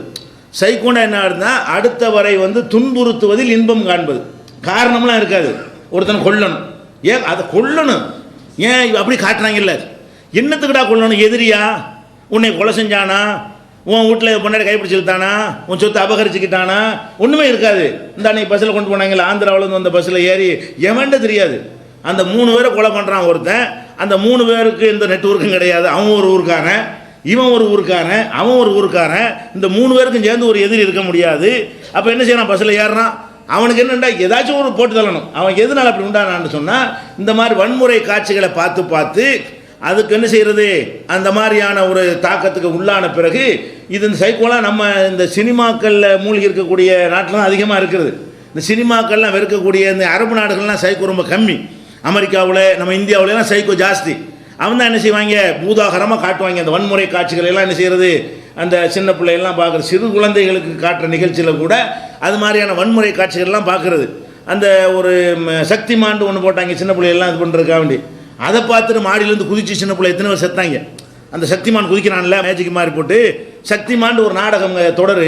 சைக்கோன்னா என்ன இருந்தால் அடுத்தவரை துன்புறுத்துவதில் இன்பம் காண்பது, காரணம்லாம் இருக்காது. ஒருத்தனை கொல்லணும், ஏன் அதை கொல்லணும், ஏன் அப்படி காட்டுறாங்கல்ல, என்னத்துக்கிட்டா கொல்லணும், எதிரியா உன்னை கொலை செஞ்சானா, உன் வீட்டில் பொண்ணாடி கைப்பிடிச்சு இழுத்தானா, உன் சொத்தை அபகரிச்சுக்கிட்டானா, ஒன்றுமே இருக்காது. இந்த அன்னைக்கு பஸ்ஸில் கொண்டு போனாங்களே, ஆந்திராவிலேருந்து வந்த பஸ்ஸில் ஏறி எவன்ட்டு தெரியாது, அந்த 3 பேரை கொலை பண்ணுறான் ஒருத்தன், அந்த 3 பேருக்கு எந்த நெட்வொர்க்கும் கிடையாது. அவன் ஒரு ஊருக்காரன், இவன் ஒரு ஊருக்காரன், அவன் ஒரு ஊருக்காரன், இந்த 3 பேருக்கும் சேர்ந்து ஒரு எதிரி இருக்க முடியாது. அப்போ என்ன செய்யறான்? பஸ்ஸில் ஏறுறான், அவனுக்கு என்னண்டா ஏதாச்சும் ஒரு போட்டு தள்ளணும். அவன் எதனால் அப்படி உண்டானான்னு சொன்னால், இந்த மாதிரி வன்முறை காட்சிகளை பார்த்து பார்த்து அதுக்கு என்ன செய்கிறது, அந்த மாதிரியான ஒரு தாக்கத்துக்கு உள்ளான பிறகு இது இந்த சைக்கோலாம் நம்ம இந்த சினிமாக்களில் மூழ்கி இருக்கக்கூடிய நாட்டிலாம் அதிகமாக இருக்கிறது. இந்த சினிமாக்கள்லாம் வெறுக்கக்கூடிய இந்த அரபு நாடுகள்லாம் சைக்கோ ரொம்ப கம்மி. அமெரிக்காவில், நம்ம இந்தியாவிலலாம் சைக்கோ ஜாஸ்தி. அவன் தான் என்ன செய்வாங்க, பூதாகரமாக காட்டுவாங்க அந்த வன்முறை காட்சிகள் எல்லாம். என்ன செய்கிறது, அந்த சின்ன பிள்ளைகள்லாம் பார்க்குற, சிறு குழந்தைகளுக்கு காட்டுற நிகழ்ச்சியில் கூட அது மாதிரியான வன்முறை காட்சிகள்லாம் பார்க்குறது. அந்த ஒரு சக்திமான் ஒன்று போட்டாங்க சின்ன பிள்ளைகள்லாம் இது பண்ணுறதுக்காக வேண்டி. அதை பார்த்துட்டு மாடியிலேருந்து குதிச்சு சின்ன பிள்ளை எத்தனை பேர் செத்தாங்க. அந்த சக்திமான் குதிக்கிறான்ல, மேஜிக் மாதிரி போட்டு சக்திமான் ஒரு நாடகம் தொடரு,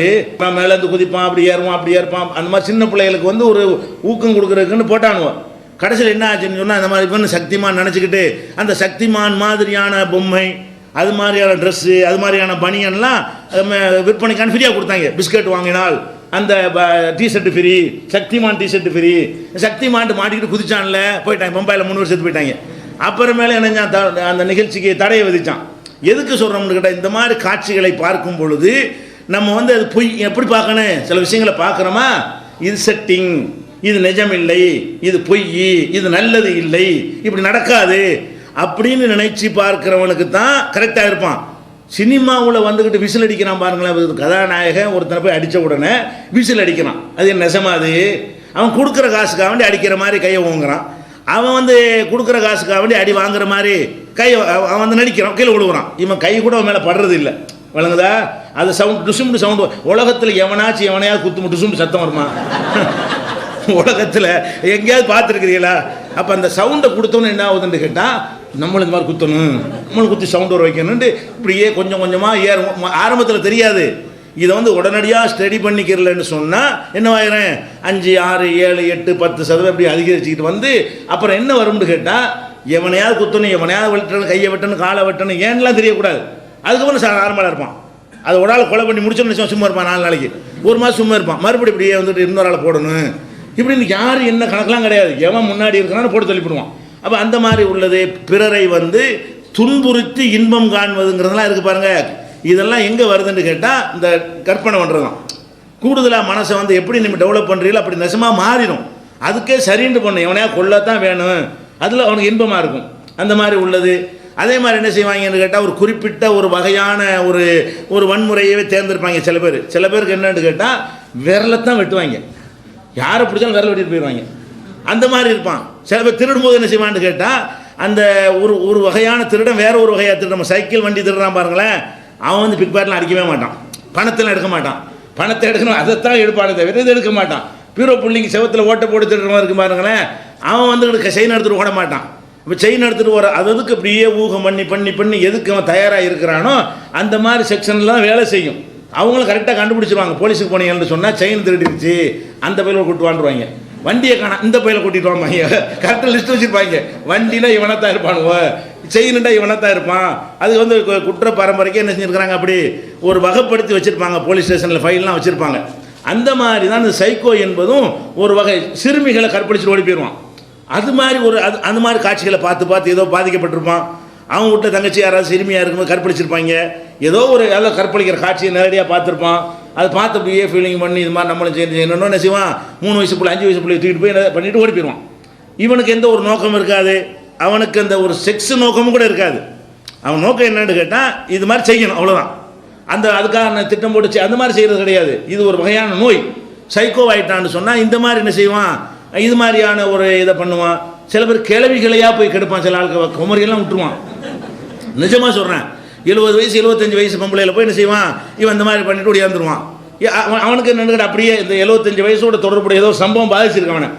மேலேருந்து குதிப்பான், அப்படி ஏறுவான், அப்படி ஏற்பான். அந்த மாதிரி சின்ன பிள்ளைகளுக்கு வந்து ஒரு ஊக்கம் கொடுக்குறதுக்குன்னு போட்டானுவோம். கடைசியில் என்ன ஆச்சுன்னு சொன்னால், அந்த மாதிரி இப்போ சக்திமான் நினச்சிக்கிட்டு அந்த சக்திமான் மாதிரியான பொம்மை, அது மாதிரியான ட்ரெஸ்ஸு, அது மாதிரியான பனியன்லாம் விற்பனைக்கான ஃப்ரீயாக கொடுத்தாங்க. பிஸ்கட் வாங்கினால் அந்த T-shirt free, Shaktimaan T-shirt free. சக்திமான்ட்டு மாட்டிக்கிட்டு குதிச்சான்ல, போயிட்டாங்க. பம்பாயில் 3 வருஷத்துக்கு போயிட்டாங்க. அப்புறமேலே என்ன அந்த நிகழ்ச்சிக்கு தடையை விதிச்சான். எதுக்கு சொல்கிறோம்னு கேட்டால், இந்த மாதிரி காட்சிகளை பார்க்கும் பொழுது நம்ம வந்து அது பொய் எப்படி பார்க்கணும், சில விஷயங்களை பார்க்குறோமா, இது செட்டிங், இது நிஜம் இல்லை, இது பொய், இது நல்லது இல்லை, இப்படி நடக்காது அப்படின்னு நினைச்சு பார்க்கிறவனுக்கு தான் கரெக்டாக இருப்பான். சினிமாவில் வந்துக்கிட்டு விசில் அடிக்கிறான் பாருங்களேன், கதாநாயகன் ஒருத்தனை போய் அடித்த உடனே விசில் அடிக்கிறான். அது நெசமா? அது அவன் கொடுக்குற காசுக்காக வேண்டி அடிக்கிற மாதிரி கையை ஓங்குறான். அவன் வந்து கொடுக்குற காசுக்காக வேண்டி அடி வாங்குற மாதிரி அவன் வந்து நடிக்கிறான், கீழே விழுவுறான். இவன் கை கூட அவன் மேலே படுறது இல்லை, வழங்குதா? அது சவுண்ட், டுசும்டு சவுண்டு. உலகத்தில் எவனாச்சும் எவனையாவது குத்து டுசும்டு சத்தம் வருமா? உலகத்தில் எங்கேயாவது பார்த்துருக்கிறீங்களா? அப்போ அந்த சவுண்டை கொடுத்தோன்னு என்ன ஆகுதுன்னு கேட்டால், நம்மளும் இந்த மாதிரி குத்தணும், நம்மளும் குத்தி சவுண்ட் வர வைக்கணுன்ட்டு இப்படியே கொஞ்சம் கொஞ்சமாக ஏறும். ஆரம்பத்தில் தெரியாது. இதை வந்து உடனடியாக ஸ்டடி பண்ணிக்கிறலன்னு சொன்னால் என்னவாயிரம், 5, 6, 7, 8, 10% இப்படி அதிகரிச்சுக்கிட்டு வந்து அப்புறம் என்ன வரும்னு கேட்டால், எவனையாவது குத்தணும், எவனையாவது வெட்டணும், கையை வெட்டணும், காலை வெட்டணும், ஏன்லாம் தெரியக்கூடாது. அதுக்கப்புறம் நார்மலாக இருப்பான். அது ஒரு ஆள் கொலை பண்ணி முடிச்சோன்னு சும்மா இருப்பான், 4 நாளைக்கு, 1 மாதம் சும்மா இருப்பான். மறுபடியும் இப்படியே வந்துட்டு இன்னொரு ஆளை போடணும், இப்படின்னு யார் என்ன கணக்கெலாம் கிடையாது. எவன் முன்னாடி இருக்கிறான்னு போட்டு தள்ளிவிடுவான். அப்போ அந்த மாதிரி உள்ளது. பிறரை வந்து துன்புறுத்தி இன்பம் காண்பதுங்கிறதெல்லாம் இருக்குது பாருங்கள். இதெல்லாம் எங்கே வருதுன்னு கேட்டால், இந்த கற்பனை பண்ணுறது தான். கூடுதலாக மனசை வந்து எப்படி நம்ம டெவலப் பண்ணுறீங்களோ அப்படி நெசமாக மாறிடும். அதுக்கே சரின்னு பண்ணணும், எவனையா கொள்ளத்தான் வேணும், அதில் அவனுக்கு இன்பமாக இருக்கும். அந்த மாதிரி உள்ளது. அதே மாதிரி என்ன செய்வாங்கன்னு கேட்டால், ஒரு குறிப்பிட்ட ஒரு வகையான ஒரு வன்முறையவே தேர்ந்தெடுப்பாங்க சில பேர். சில பேருக்கு என்னன்னு கேட்டால், விரலைத்தான் வெட்டுவாங்க, யாரை பிடிச்சாலும் விரல் வெட்டிட்டு போயிடுவாங்க. அந்த மாதிரி இருப்பான். சில பேர் திருடும்போது என்ன செய்வான்னு கேட்டால், அந்த ஒரு வகையான திருடன் வேற ஒரு வகையாக திருட. நம்ம சைக்கிள் வண்டி திருடுறான் பாருங்களேன், அவன் வந்து பிக் பேட்லாம் அடிக்கவே மாட்டான், பணத்தெல்லாம் எடுக்க மாட்டான். பணத்தை எடுக்கணும் அதைத்தான் எடுப்பானே தவிர இது எடுக்க மாட்டான். பீரோ புள்ளிங்க செவத்தில் ஓட்ட போட்டு திருடுற இருக்கு பாருங்களேன், அவன் வந்து செயின் எடுத்துகிட்டு ஓட மாட்டான். இப்போ செயின் எடுத்துகிட்டு வர அதுக்கு அப்படியே ஊகம் பண்ணி பண்ணி பண்ணி எதுக்கு அவன் தயாராக இருக்கிறானோ அந்த மாதிரி செக்ஷன்லாம் வேலை செய்யும். அவங்களும் கரெக்டாக கண்டுபிடிச்சிருவாங்க. போலீஸுக்கு போனீங்கன்னு சொன்னால் செயின் திருடிடுச்சு, அந்த பையில கூட்டு வாண்டுருவாங்க. வண்டியை காணா, இந்த பையில கூட்டிட்டு வாங்க, கரெக்டாக லிஸ்ட் வச்சுருப்பாங்க. வண்டியில் இவனத்தான் இருப்பானுவோ, செயின்டா இவனத்தான் இருப்பான். அது வந்து குற்ற பரம்பரைக்கு என்ன செஞ்சுருக்கிறாங்க, அப்படி ஒரு வகைப்படுத்தி வச்சுருப்பாங்க. போலீஸ் ஸ்டேஷனில் ஃபைல்லாம் வச்சுருப்பாங்க. அந்த மாதிரி தான் இந்த சைக்கோ என்பதும் ஒரு வகை. சிறுமிகளை கற்பழிச்சுட்டு ஓடி போயிடுவான். அது மாதிரி அந்த மாதிரி காட்சிகளை பார்த்து பார்த்து ஏதோ பாதிக்கப்பட்டிருப்பான். அவங்க வீட்டில் தங்கச்சி யாராவது சிறுமியாக இருக்கும்போது கற்பழிச்சிருப்பாங்க. ஏதோ ஒரு ஏதாவது கற்பழிக்கிற காட்சியை நேரடியாக பார்த்துருப்பான். அதை பார்த்து அப்படியே ஃபீலிங் பண்ணி இது மாதிரி நம்மளும் செய்யணும் என்ன செய்வான், 3 வயசு பிள்ளை 5 வயசு பிள்ளை தூக்கிட்டு போய் பண்ணிட்டு ஓடி போயிடுவான். இவனுக்கு எந்த ஒரு நோக்கம் இருக்காது, அவனுக்கு அந்த ஒரு செக்ஸ் நோக்கமும் கூட இருக்காது. அவன் நோக்கம் என்னன்னு கேட்டால் இது மாதிரி செய்யணும், அவ்வளோதான். அதுக்காக திட்டம் போட்டு அந்த மாதிரி செய்கிறது கிடையாது. இது ஒரு வகையான நோய். சைக்கோ ஆகிட்டான்னு சொன்னால் இந்த மாதிரி என்ன செய்வான், இது மாதிரியான ஒரு இதை பண்ணுவான். சில பேர் கிளவிகளையாக போய் கெடுப்பான். சில ஆளுக்கு குமரியெல்லாம் விட்டுருவான். நிஜமாக சொல்கிறேன், 70 வயசு 75 வயசு பொம்பளையில் போய் என்ன செய்வான், இவன் இந்த மாதிரி பண்ணிட்டு ஓடியாந்துருவான். அவனுக்கு என்னன்னு அப்படியே இந்த 75 வயசோட தொடர்புடைய ஏதோ சம்பவம் பாதிச்சிருக்கவனை,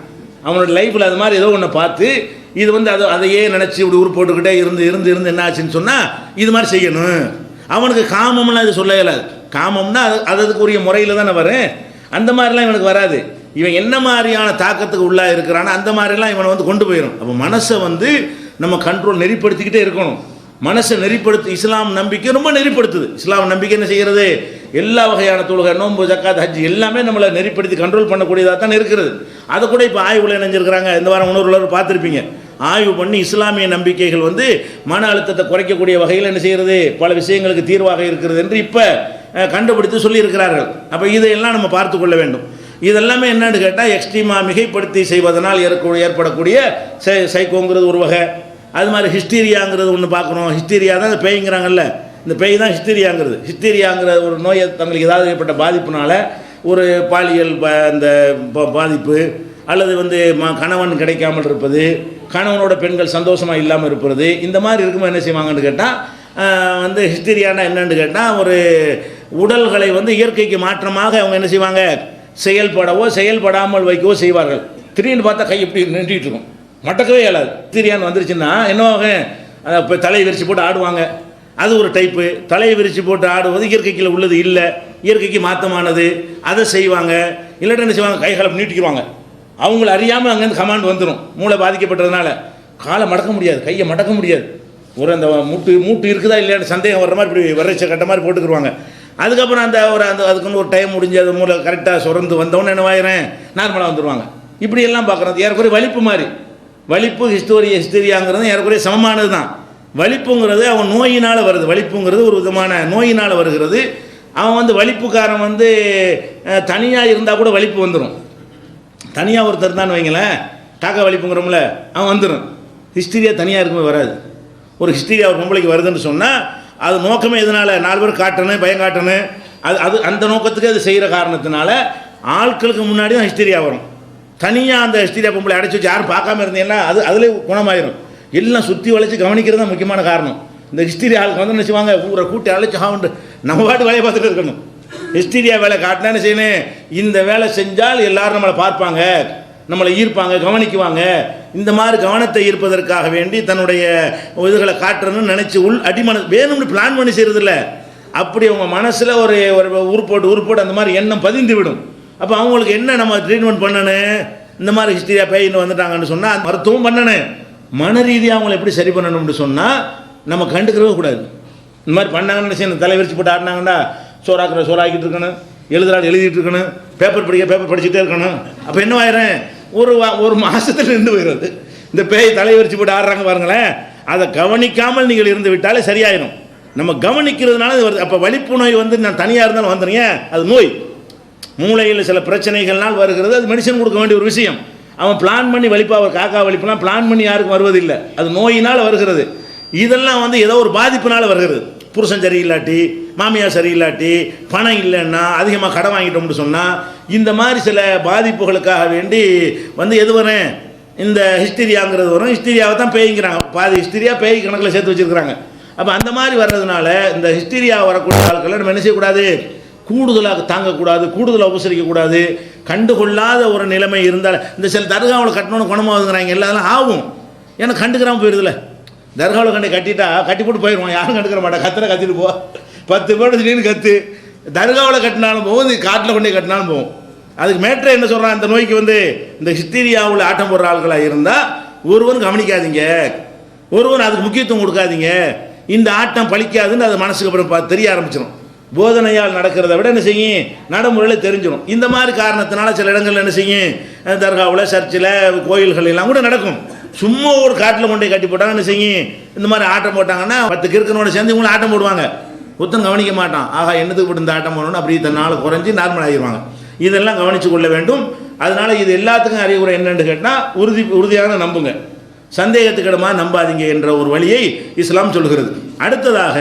அவனோட லைஃப்பில் அது மாதிரி ஏதோ ஒன்று பார்த்து இது வந்து அதையே நினச்சி இப்படி உரு போட்டுக்கிட்டே இருந்து என்ன ஆச்சுன்னு சொன்னால் இது மாதிரி செய்யணும். அவனுக்கு காமம்லாம் இது சொல்ல இயலாது. காமம்னா அதுக்குரிய முறையில் தானே வரும். அந்த மாதிரிலாம் இவனுக்கு வராது. இவன் என்ன மாதிரியான தாக்கத்துக்கு உள்ளாக இருக்கிறானோ அந்த மாதிரிலாம் இவனை வந்து கொண்டு போயிடும். அப்போ மனசை வந்து நம்ம கண்ட்ரோல் நெறிப்படுத்திக்கிட்டே இருக்கணும். மனசை நெறிப்படுத்து. இஸ்லாம் நம்பிக்கை ரொம்ப நெறிப்படுத்துது. இஸ்லாம் நம்பிக்கை என்ன செய்கிறது, எல்லா வகையான தொழுகை, நோன்பு, ஜக்காத், ஹஜ் எல்லாமே நம்மளை நெறிப்படுத்தி கண்ட்ரோல் பண்ணக்கூடியதாக தான் இருக்கிறது. அதை கூட இப்போ ஆய்வுல இணைஞ்சிருக்கிறாங்க. இந்த வாரம் உணர்வுள்ளவர் பார்த்துருப்பீங்க. ஆய்வு பண்ணி இஸ்லாமிய நம்பிக்கைகள் வந்து மன அழுத்தத்தை குறைக்கக்கூடிய வகையில் என்ன செய்கிறது, பல விஷயங்களுக்கு தீர்வாக இருக்கிறது என்று இப்போ கண்டுபிடித்து சொல்லியிருக்கிறார்கள். அப்போ இதையெல்லாம் நம்ம பார்த்து கொள்ள வேண்டும். இதெல்லாமே என்னன்னு கேட்டால் எக்ஸ்ட்ரீமாக மிகைப்படுத்தி செய்வதனால் ஏற்படக்கூடிய சைக்கோங்கிறது ஒரு வகை. அது மாதிரி ஹிஸ்டீரியாங்கிறது ஒன்று பார்க்கணும். ஹிஸ்டீரியா தான் இந்த பேய்ங்கிறாங்கல்ல, இந்த பேய் தான் ஹிஸ்டீரியாங்கிற ஒரு நோயை தங்களுக்கு ஏதாவது ஏற்பட்ட பாதிப்புனால ஒரு பாலியல் அந்த பாதிப்பு அல்லது வந்து கணவன் கிடைக்காமல் இருப்பது, கணவனோட பெண்கள் சந்தோஷமாக இல்லாமல் இருப்பது, இந்த மாதிரி இருக்கும்போது என்ன செய்வாங்கன்னு கேட்டால் வந்து ஹிஸ்டீரியானா என்னன்னு கேட்டால் ஒரு உடல்களை வந்து இயற்கைக்கு மாற்றமாக அவங்க என்ன செய்வாங்க, செயல்படவோ செயல்படாமல் வைக்கவோ செய்வார்கள். திடீர்னு பார்த்தா கை எப்படி நின்றுட்டு இருக்கும், மட்டக்கவே இயலாது. ஹிஸ்டீரியான்னு வந்துருச்சுன்னா என்னவாக, இப்போ தலையை விரிச்சு போட்டு ஆடுவாங்க, அது ஒரு டைப்பு. தலையை விரித்து போட்டு ஆடுவது இயற்கைக்கு உள்ளது இல்லை, இயற்கைக்கு மாற்றமானது, அதை செய்வாங்க. இல்லாட்டி என்ன செய்வாங்க, கைகளை நீட்டிக்குவாங்க. அவங்கள அறியாமல் அங்கேருந்து கமாண்ட் வந்துடும். மூளை பாதிக்கப்பட்டதுனால காலை மடக்க முடியாது, கையை மடக்க முடியாது. ஒரு அந்த மூட்டு இருக்குதா இல்லையான்னு சந்தேகம் வர்ற மாதிரி இப்படி வரைச்ச கட்ட மாதிரி போட்டுக்குருவாங்க. அதுக்கப்புறம் அதுக்குன்னு ஒரு டைம் முடிஞ்சு அது மூளை கரெக்டாக சுரந்து வந்தவொன்னே என்னவாயிரேன் நார்மலாக வந்துடுவாங்க. இப்படியெல்லாம் பார்க்குறது ஏறக்குறைய வலிப்பு மாதிரி. வலிப்பு ஹிஸ்டீரியாங்கிறது ஏறக்குறைய சமமானது தான். வலிப்புங்கிறது அவன் நோயினால் வருது. வலிப்புங்கிறது ஒரு விதமான நோயினால் வருகிறது. அவன் வந்து வலிப்புக்காரன் வந்து தனியாக இருந்தால் கூட வலிப்பு வந்துடும். தனியாக ஒருத்தர் இருந்தான்னு வைங்களேன், காக்கா வலிப்புங்கிறோம்ல, அவன் வந்துடும். ஹிஸ்டீரியா தனியாக இருக்கும்போது வராது. ஒரு ஹிஸ்டீரியா ஒரு பொம்பளைக்கு வருதுன்னு சொன்னால் அது நோக்கமே எதனால், 4 பேர் காட்டணும், பயம் காட்டணும், அது அந்த நோக்கத்துக்கு அது செய்கிற காரணத்தினால ஆட்களுக்கு முன்னாடி தான் ஹிஸ்டீரியா வரும். தனியாக அந்த ஹிஸ்டீரியா பொம்பளை அடைச்சி வச்சு யாரும் பார்க்காம இருந்தீங்கன்னா அதிலே குணமாயிரும். எல்லாம் சுற்றி வளைச்சி கவனிக்கிறது தான் முக்கியமான காரணம். இந்த ஹிஸ்டீரியா ஆளுக்கு வந்து என்ன செய்வாங்க, ஊரை கூட்டி அழைச்சி ஹாவுண்டு நம்ம பாட்டு வேலையை பார்த்துட்டு இருக்கணும். ஹிஸ்டீரியா வேலை காட்டினா என்ன செய்யணும், இந்த வேலை செஞ்சால் எல்லாரும் நம்மளை பார்ப்பாங்க, நம்மளை ஈர்ப்பாங்க, கவனிக்குவாங்க. இந்த மாதிரி கவனத்தை ஈர்ப்பதற்காக வேண்டி தன்னுடைய இதுகளை காட்டுறணும்னு நினச்சி அடிமன வேணும்னு பிளான் பண்ணி செய்கிறதில்ல. அப்படி அவங்க மனசில் ஒரு உருப்போட்டு அந்த மாதிரி எண்ணம் பதிந்து விடும். அப்போ அவங்களுக்கு என்ன நம்ம ட்ரீட்மெண்ட் பண்ணணும், இந்த மாதிரி ஹிஸ்டீரியா பேயின்னு வந்துட்டாங்கன்னு சொன்னால் மருத்துவம் பண்ணணும். மன ரீதியாக அவங்களை எப்படி சரி பண்ணணும்னு சொன்னால் நம்ம கண்டுக்கிறவே கூடாது. இந்த மாதிரி பண்ணாங்கன்னு செய்யணும், தலை விரிச்சு போட்டு ஆடினாங்கண்டா சோறாக்கிட்டு இருக்கணும், எழுதிட்டு இருக்கணும், பேப்பர் படிச்சுட்டே இருக்கணும். அப்போ என்ன ஆயிரும், ஒரு மாதத்தில் இருந்து போயிடுறது. இந்த பேய் தலை விரிச்சு போட்டு ஆடுறாங்க பாருங்களேன், அதை கவனிக்காமல் நீங்கள் இருந்து விட்டாலே சரியாயிடும். நம்ம கவனிக்கிறதுனால இது வருது. அப்போ வலிப்பு நோய் வந்து நான் தனியாக இருந்தாலும் வந்துடுங்க, அது நோய். மூளையில் சில பிரச்சனைகள்னால் வருகிறது, அது மெடிசன் கொடுக்க வேண்டிய ஒரு விஷயம். அவன் பிளான் பண்ணி வலிப்பா, அவர் காக்கா வலிப்புலாம் பிளான் பண்ணி யாருக்கும் வருவதில்லை, அது நோயினால் வருகிறது. இதெல்லாம் வந்து ஏதோ ஒரு பாதிப்புனால் வருகிறது. புருஷன் சரியில்லாட்டி, மாமியார் சரியில்லாட்டி, பணம் இல்லைன்னா, அதிகமாக கடன் வாங்கிட்டோம்னு சொன்னால், இந்த மாதிரி சில பாதிப்புகளுக்காக வேண்டி வந்து எது வரும், இந்த ஹிஸ்டீரியாங்கிறது வரும். ஹிஸ்டீரியாவை தான் பேய்ங்கிறாங்க, பாதி ஹிஸ்டீரியா பேய் கணக்கில் சேர்த்து வச்சுருக்கிறாங்க. அப்போ அந்த மாதிரி வர்றதுனால இந்த ஹிஸ்டீரியா வரக்கூடிய ஆட்களை நம்ம என்ன செய்யக்கூடாது, கூடுதலாக தாங்கக்கூடாது, கூடுதலாக உபசரிக்கக்கூடாது. கண்டுகொள்ளாத ஒரு நிலைமை இருந்தால், இந்த சில தர்காவில் கட்டணும்னு குணமாகுதுங்கிறாங்க, எல்லாம் ஆகும். ஏன்னா கண்டுக்கிறாமல் போயிடுதுல. தர்காவில் கட்டி போட்டு போயிடுவான், யாரும் கண்டுக்கிற மாட்டா, கத்திட்டு போ, 10 பேர் திடீர்னு கத்து. தர்காவில் கட்டினாலும் போகும், காட்டில் கொண்டே கட்டினாலும் போகும். அதுக்கு மேட்ரு என்ன சொல்கிறான், இந்த நோய்க்கு வந்து இந்த ஹிஸ்டீரியாவில் ஆட்டம் போடுற ஆட்களாக இருந்தால் ஒருவரும் கவனிக்காதீங்க, ஒருவரும் அதுக்கு முக்கியத்துவம் கொடுக்காதீங்க. இந்த ஆட்டம் பழிக்காதுன்னு அது மனசுக்கு அப்புறம் தெரிய ஆரம்பிச்சிடும். போதனையால் நடக்கிறத விட என்ன செய்யும், நடைமுறையில் தெரிஞ்சிடும். இந்த மாதிரி காரணத்தினால சில இடங்களில் என்ன செய்யும், தர்காவில், சர்ச்சில், கோயில்கள் எல்லாம் கூட நடக்கும். சும்மா ஒரு காட்டில் கொண்டே கட்டி போட்டாங்க என்ன செய்யும், இந்த மாதிரி ஆட்டம் போட்டாங்கன்னா 10 கிறுக்கனோட சேர்ந்து இவங்களும் ஆட்டம் போடுவாங்க. புத்தன் கவனிக்க மாட்டான், ஆகா என்னத்துக்கு போட்டு இந்த ஆட்டம் போடணும்னு அப்படி தன்னால் குறைஞ்சி நார்மல் ஆகிடுவாங்க. இதெல்லாம் கவனித்து கொள்ள வேண்டும். அதனால் இது எல்லாத்துக்கும் அறிவுரை என்னென்னு கேட்டால், உறுதியாக நம்புங்க, சந்தேகத்துக்கிடமாக நம்பாதீங்க என்ற ஒரு வழியை இஸ்லாம் சொல்கிறது. அடுத்ததாக